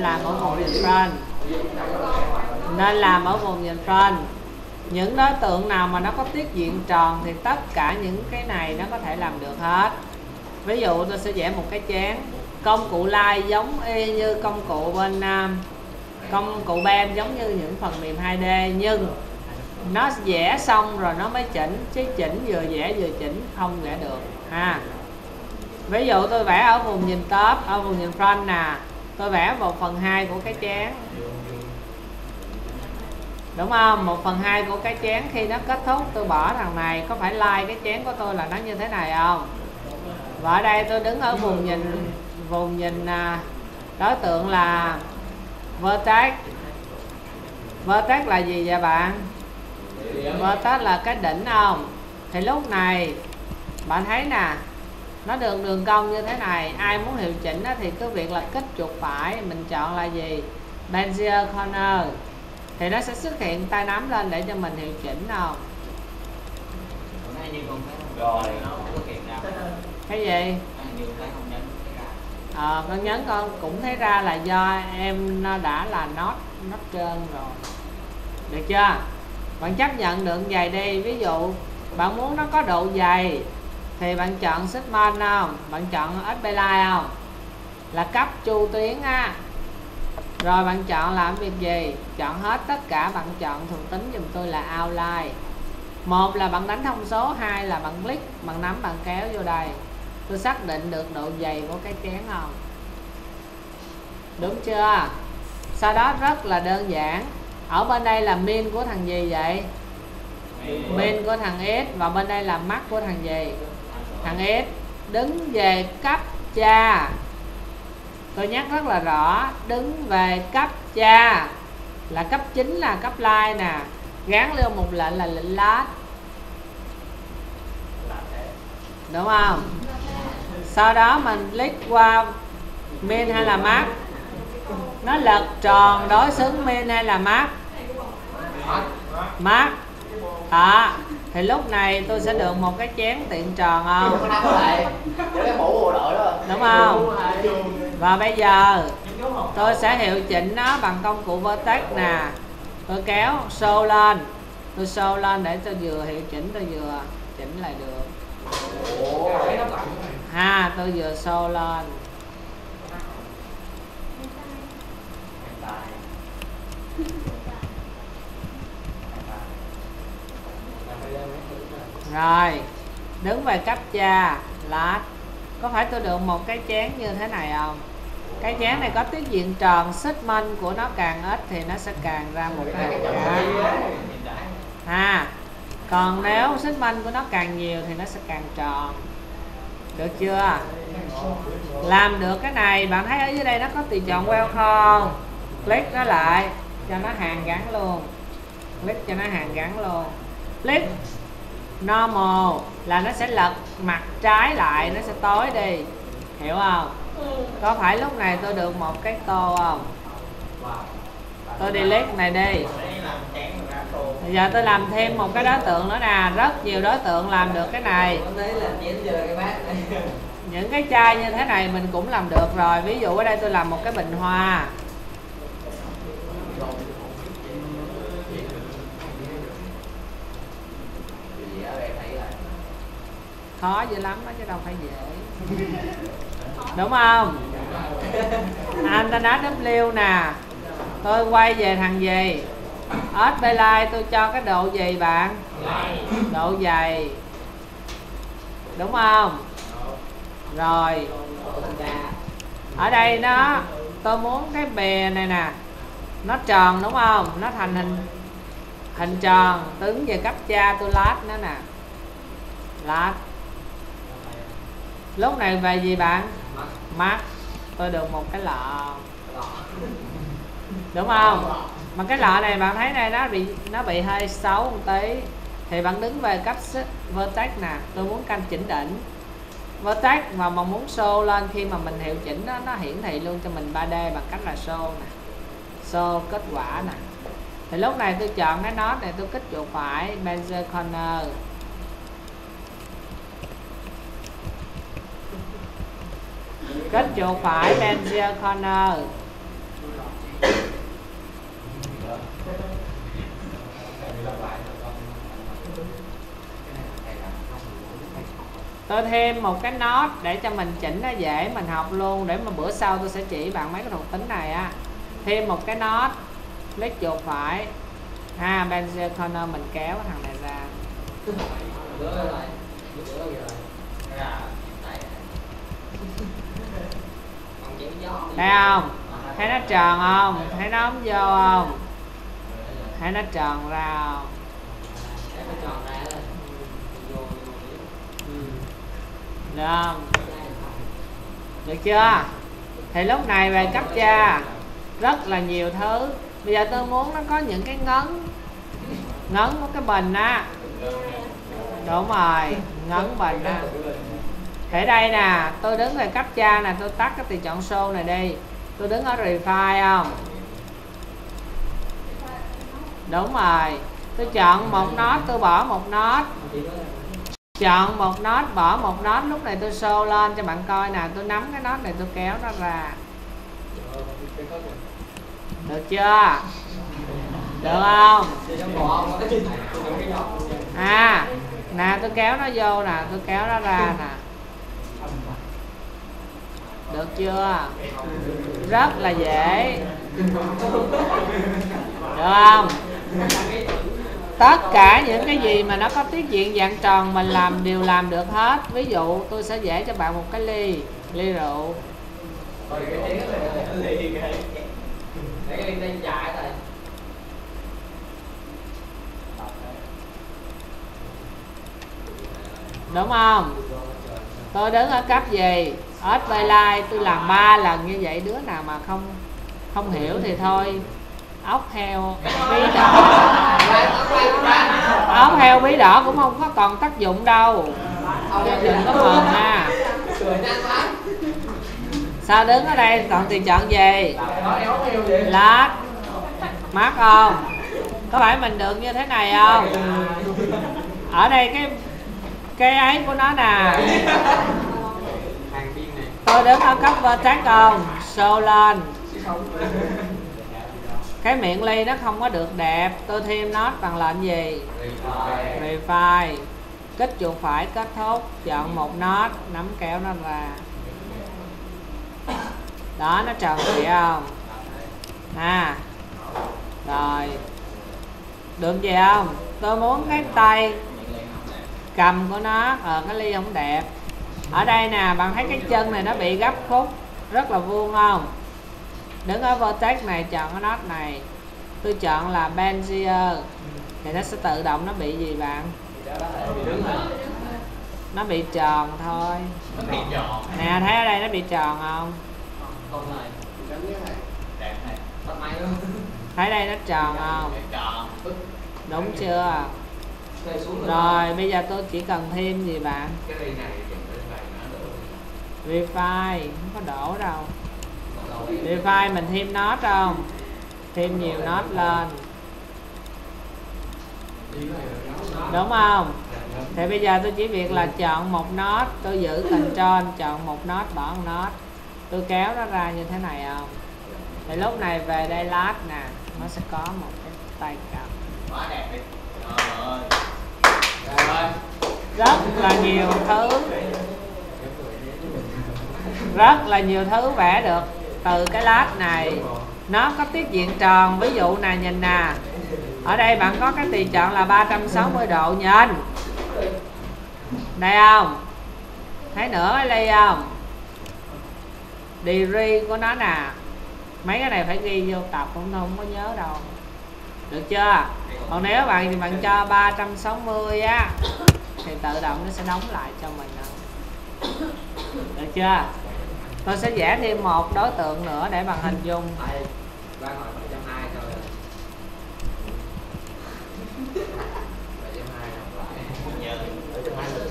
làm ở vùng nhìn front, nên làm ở vùng nhìn front. Những đối tượng nào mà nó có tiết diện tròn thì tất cả những cái này nó có thể làm được hết. Ví dụ tôi sẽ vẽ một cái chén. Công cụ Lathe giống y như công cụ bên công cụ Ben, giống như những phần mềm 2D, nhưng nó vẽ xong rồi nó mới chỉnh, chứ chỉnh vừa vẽ vừa chỉnh không vẽ được ha. Ví dụ tôi vẽ ở vùng nhìn top, ở vùng nhìn front nè, tôi vẽ 1/2 của cái chén, đúng không? 1/2 của cái chén, khi nó kết thúc tôi bỏ thằng này, có phải like cái chén của tôi là nó như thế này không? Và ở đây tôi đứng ở vùng nhìn đối tượng là vertex. Vertex là gì vậy bạn? Vertex là cái đỉnh không? Thì lúc này bạn thấy nè, nó đường cong như thế này. Ai muốn hiệu chỉnh thì cứ việc là kích chuột phải, mình chọn là gì? Bezier corner, thì nó sẽ xuất hiện tay nắm lên để cho mình hiệu chỉnh không? Cái gì? Con nhấn con cũng thấy ra là do em nó đã là nốt trơn rồi, được chưa? Bạn chấp nhận được vậy đi. Ví dụ bạn muốn nó có độ dày thì bạn chọn segment không? Bạn chọn SPLine không? Là cấp chu tuyến á. Rồi bạn chọn làm việc gì? Chọn hết tất cả, bạn chọn thuộc tính giùm tôi là outline. Một là bạn đánh thông số, hai là bạn click, bạn nắm bạn kéo vô đây. Tôi xác định được độ dày của cái chén không? Đúng chưa? Sau đó rất là đơn giản. Ở bên đây là min của thằng gì vậy? Min của thằng S. Và bên đây là max của thằng gì? Thằng S. Đứng về cấp cha. Tôi nhắc rất là rõ, đứng về cấp cha là cấp 9 là cấp Lathe nè. Gán lưu một lệnh là lệnh Lathe, đúng không? Sau đó mình click qua min hay là max, nó lật tròn đối xứng min hay là max? Max. Thì lúc này tôi sẽ được một cái chén tiện tròn không? Đúng không? Và bây giờ tôi sẽ hiệu chỉnh nó bằng công cụ vertex nè. Tôi kéo show lên, tôi show lên để tôi vừa hiệu chỉnh, tôi vừa chỉnh lại được ha. Tôi vừa show lên. Rồi, đứng về cấp cha Lathe. Có phải tôi được một cái chén như thế này không? Cái chén này có tiết diện tròn, segment của nó càng ít thì nó sẽ càng ra một cái ha. Còn nếu segment của nó càng nhiều thì nó sẽ càng tròn. Được chưa? Làm được cái này, bạn thấy ở dưới đây nó có tùy chọn well không? Click nó lại cho nó hàn gắn luôn. Click cho nó hàn gắn luôn. Click normal là nó sẽ lật mặt trái lại, nó sẽ tối đi. Hiểu không? Có phải lúc này tôi được một cái tô không? Tôi delete này đi. Bây giờ tôi làm thêm một cái đối tượng nữa nè. Rất nhiều đối tượng làm được cái này. Những cái chai như thế này mình cũng làm được rồi. Ví dụ ở đây tôi làm một cái bình hoa. Khó dữ lắm đó chứ đâu phải dễ. Đúng không? Antenna W nè. Tôi quay về thằng gì? SPLine tôi cho cái độ gì bạn? Độ dày. Đúng không? Rồi. Ở đây tôi muốn cái bè này nè, nó tròn đúng không? Nó thành hình tròn. Đứng về cấp cha tôi Lathe nó nè. Lathe. Lúc này về gì bạn? Max. Tôi được một cái lọ. Đúng không? Mà cái lọ này bạn thấy này nó bị hơi xấu một tí, thì bạn đứng về cấp vertex nè. Tôi muốn canh chỉnh đỉnh vertex và bạn muốn show lên. Khi mà mình hiệu chỉnh nó hiển thị luôn cho mình 3D bằng cách là show nè. Show kết quả nè. Thì lúc này tôi chọn cái nốt này, tôi kích chuột phải Bezier corner. Kích chuột phải Bezier corner. Tôi thêm một cái nốt để cho mình chỉnh nó dễ mình học luôn, để mà bữa sau tôi sẽ chỉ bạn mấy cái thuộc tính này á. Thêm một cái nốt, click chuột phải, Benzel corner mình kéo cái thằng này ra. Thấy không? Thấy nó tròn không? Thấy nó ống vô không? Thấy nó tròn ra không? Được không? Được chưa? Thì lúc này về cấp cha rất là nhiều thứ. Bây giờ tôi muốn nó có những cái ngấn của cái bình á. Đúng rồi, ngấn bình á. Thì đây nè, tôi đứng về cấp cha nè, tôi tắt cái tùy chọn show này đi. Tôi đứng ở refine không? Đúng rồi. Tôi chọn một nốt, tôi bỏ một nốt. Chọn một nốt, bỏ một nốt. Lúc này tôi show lên cho bạn coi nè. Tôi nắm cái nốt này, tôi kéo nó ra. Được chưa? Được không? Nè tôi kéo nó vô nè, tôi kéo nó ra nè. Được chưa? Rất là dễ. Được không? Tất cả những cái gì mà nó có tiết diện dạng tròn mình đều làm được hết. Ví dụ tôi sẽ vẽ cho bạn một cái ly rượu. Đúng không? Tôi đứng ở cấp gì? SB line tôi làm 3 lần như vậy, đứa nào mà không hiểu thì thôi. Ốc heo bí đỏ. Ốc heo bí đỏ cũng không có còn tác dụng đâu. Đừng có mờn nha. Sao đứng ở đây còn tùy chọn gì? Lát mát không? Có phải mình được như thế này không? Ở đây cái ấy của nó nè. Tôi đứng ở cấp vertex không? Show lên. Cái miệng ly nó không có được đẹp. Tôi thêm nốt bằng lệnh gì? Refine. Kích chuột phải kết thúc. Chọn một nốt, nắm kéo nó ra. Đó, nó tròn vị không? Rồi. Được gì không? Tôi muốn cái tay cầm của nó, cái ly không đẹp. Ở đây nè, bạn thấy cái chân này nó bị gấp khúc, rất là vuông không? Đứng ở vertex này, chọn cái nốt này. Tôi chọn là Benzier. Thì nó sẽ tự động nó bị gì bạn? Nó bị tròn thôi. Nè, thấy ở đây nó bị tròn không? Thấy đây nó tròn không? Đúng chưa? Rồi bây giờ tôi chỉ cần thêm gì bạn? Refine, không có đổ đâu. Refine mình thêm nốt không? Thêm nhiều nốt lên. Đúng không? Thì bây giờ tôi chỉ việc là chọn một nốt, tôi giữ Ctrl, chọn một nốt, bỏ một nốt. Tôi kéo nó ra như thế này không? Thì lúc này về đây lát nè, nó sẽ có một cái tay cầm. Rất là nhiều thứ. Rất là nhiều thứ vẽ được từ cái lát này. Nó có tiết diện tròn. Ví dụ nè, nhìn nè, ở đây bạn có cái tùy chọn là 360 độ. Nhìn đây không? Thấy nửa cái ly không? Degree của nó nè. Mấy cái này phải ghi vô tập, không có nhớ đâu. Được chưa? Còn nếu bạn thì bạn cho 360 á, thì tự động nó sẽ đóng lại cho mình. Được chưa? Tôi sẽ vẽ thêm một đối tượng nữa để bạn hình dung.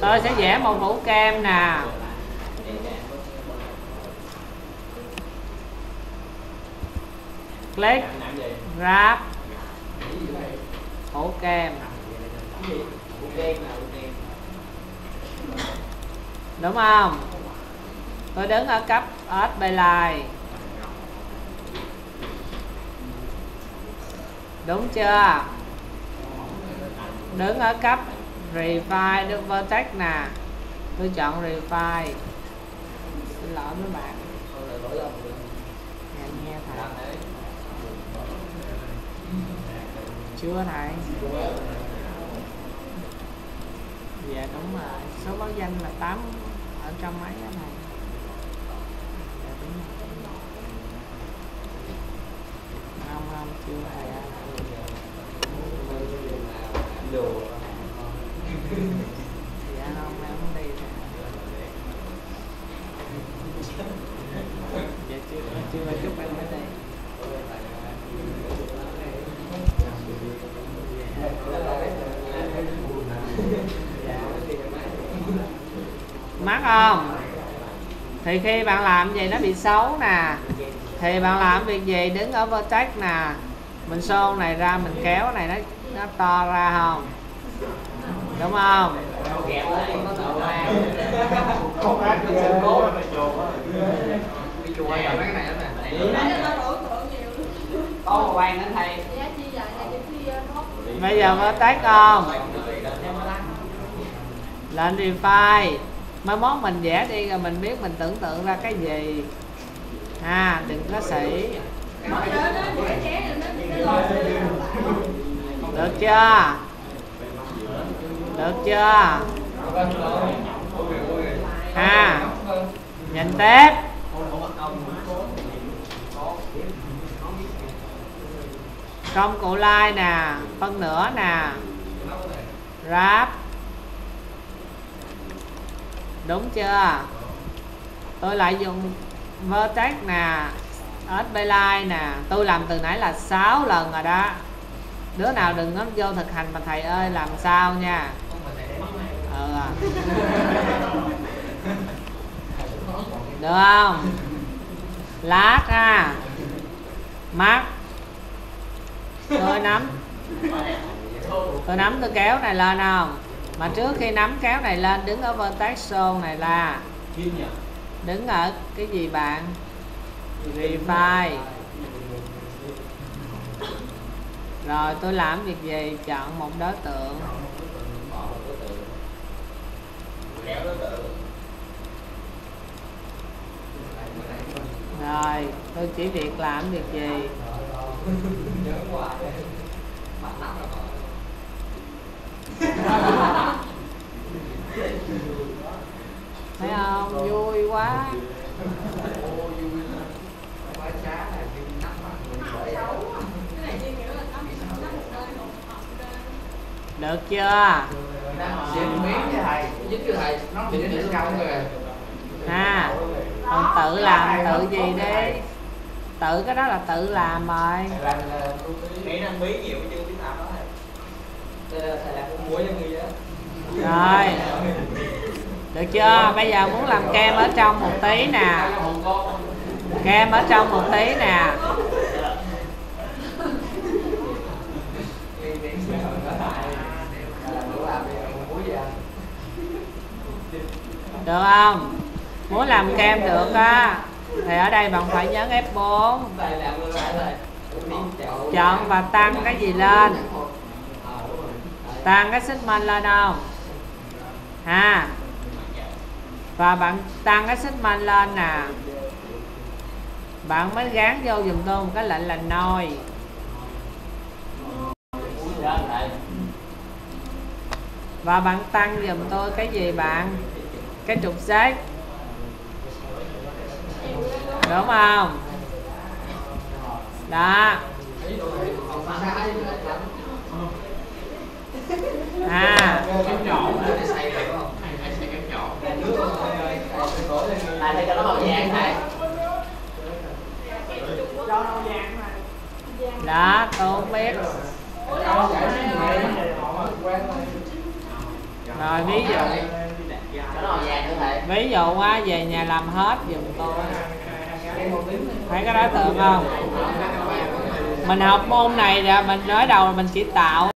Tôi sẽ vẽ một mũ kem nè. Click, grab, mũ kem. Đúng không? Tôi đứng ở cấp SB line. Đúng chưa? Đứng ở cấp Refine, vertex nè. Tôi chọn refine. Xin lỗi mấy bạn. Nghe thầy. Chưa thầy. Dạ đúng rồi. Số báo danh là 8 ở trong máy đó thầy. Dạ đúng rồi. Không, chưa thầy ạ. Dạ không, em không đi thầy. Dạ chưa chút em mới đi. Mắc không? Thì khi bạn làm gì nó bị xấu nè, thì bạn làm việc gì đứng ở vertex nè, mình xô này ra, mình kéo này nó to ra không? Đúng không? Bây giờ vertex không? Lên refine. Mai mốt mình vẽ đi rồi mình biết mình tưởng tượng ra cái gì. Đừng có sĩ. Được chưa? Được chưa? Nhìn tiếp. Công cụ line nè, phân nửa nè, wrap. Đúng chưa? Tôi lại dùng vertex nè, SB line nè. Tôi làm từ nãy là 6 lần rồi đó. Đứa nào đừng có vô thực hành mà thầy ơi làm sao nha. Được không? Lát ha. Mắt. Tôi nắm tôi kéo này lên không? Mà trước khi nắm kéo này lên, đứng ở vertex zone này là đứng ở cái gì bạn? Refine. Rồi tôi làm việc gì? Chọn một đối tượng. Rồi tôi chỉ việc làm việc gì? Thấy không? Vui quá. Được chưa? Còn tự làm tự gì đi. Tự cái đó là tự làm rồi. Rồi. Được chưa? Bây giờ muốn làm kem ở trong một tí nè. Kem ở trong một tí nè. Được không? Muốn làm kem được á thì ở đây bạn phải nhấn F4. Chọn và tăng cái gì lên? Tăng cái xích manh lên không? Và bạn tăng cái xích manh lên nè. Bạn mới gán vô dùm tôi một cái lệnh là nôi. Và bạn tăng dùm tôi cái gì bạn? Cái trục xếp. Đúng không? Đó. Đó, tôi không biết. Rồi ví dụ á, về nhà làm hết giùm tôi. Thấy cái đó tượng không? Mình học môn này là mình nói đầu mình chỉ tạo